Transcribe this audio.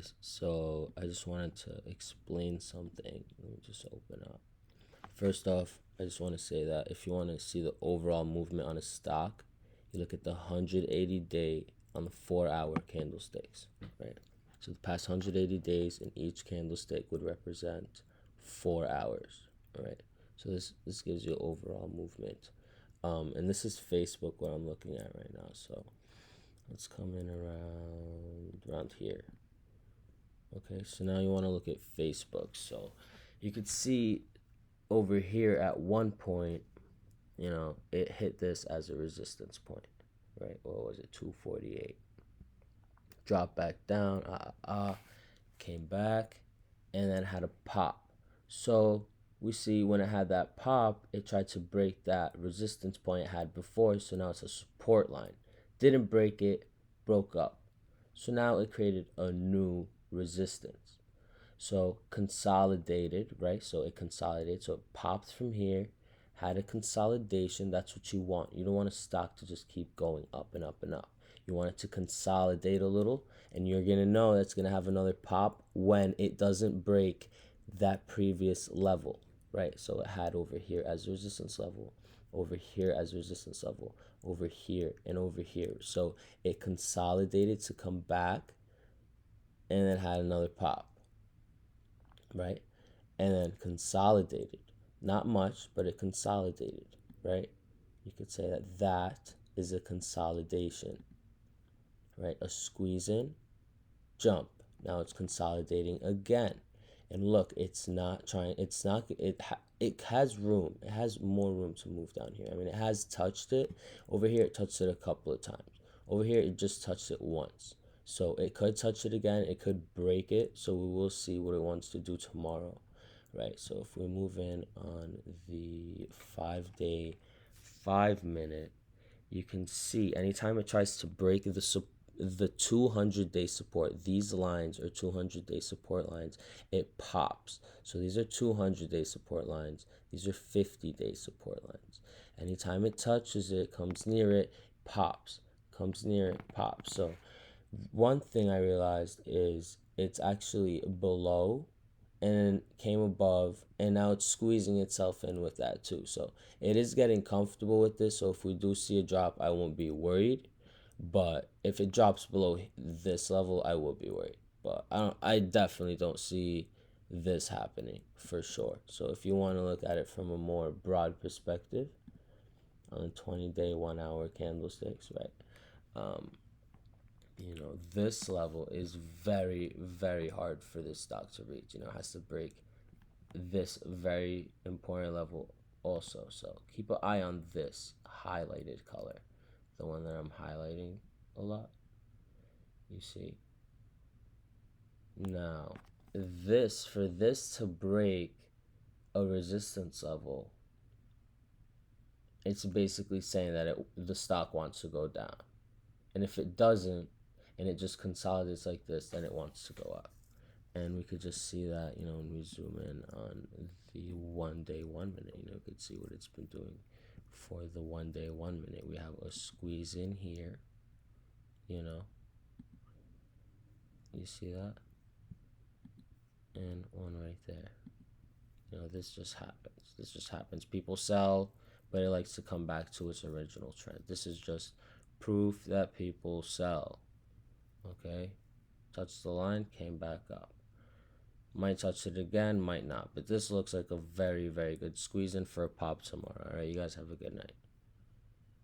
guys, so I just wanted to explain something. Let me just open up. First off, I just want to say that if you want to see the overall movement on a stock, you look at the 180-day on the 4-hour candlesticks, right? So the past 180 days in each candlestick would represent 4 hours, right? So this gives you overall movement. And this is Facebook, what I'm looking at right now. So let's come in around here. Okay, so now you want to look at Facebook. So you could see over here at one point, it hit this as a resistance point, right? What was it, 248? Dropped back down, came back, and then had a pop. So we see when it had that pop, it tried to break that resistance point it had before, so now it's a support line. Didn't break it, broke up. So now it created a new resistance. So consolidated, right? So it consolidated, so it popped from here, had a consolidation. That's what you want. You don't want a stock to just keep going up and up and up. You want it to consolidate a little, and you're going to know that's going to have another pop when it doesn't break that previous level, right? So it had over here as resistance level, over here as resistance level, over here and over here. So it consolidated to come back, and then had another pop, right? And then consolidated. Not much, but it consolidated, right? You could say that is a consolidation, right? A squeeze in, jump. Now it's consolidating again. And look, it has room. It has more room to move down here. I mean, it has touched it. Over here, it touched it a couple of times. Over here, it just touched it once. So it could touch it again. It could break it. So we will see what it wants to do tomorrow, right? So if we move in on the 5-day, 5-minute, you can see anytime it tries to break the 200-day support, these lines are 200-day support lines, it pops. So these are 200-day support lines. These are 50-day support lines. Anytime it touches it, comes near it, pops. Comes near it, pops. So one thing I realized is it's actually below and came above, and now it's squeezing itself in with that too. So it is getting comfortable with this. So if we do see a drop, I won't be worried. But if it drops below this level, I will be worried. But I definitely don't see this happening for sure. So if you want to look at it from a more broad perspective on 20-day, 1-hour candlesticks, right? This level is very, very hard for this stock to reach. It has to break this very important level also. So keep an eye on this highlighted color, the one that I'm highlighting a lot. You see? Now, for this to break a resistance level, it's basically saying that the stock wants to go down. And if it doesn't, and it just consolidates like this, then it wants to go up. And we could just see that, when we zoom in on the 1-day, 1-minute, we could see what it's been doing. For the 1-day, 1-minute, we have a squeeze in here, you see that? And one right there. This just happens. People sell, but it likes to come back to its original trend. This is just proof that people sell. Okay, touched the line, came back up. Might touch it again, might not. But this looks like a very, very good squeeze in for a pop tomorrow. All right, you guys have a good night.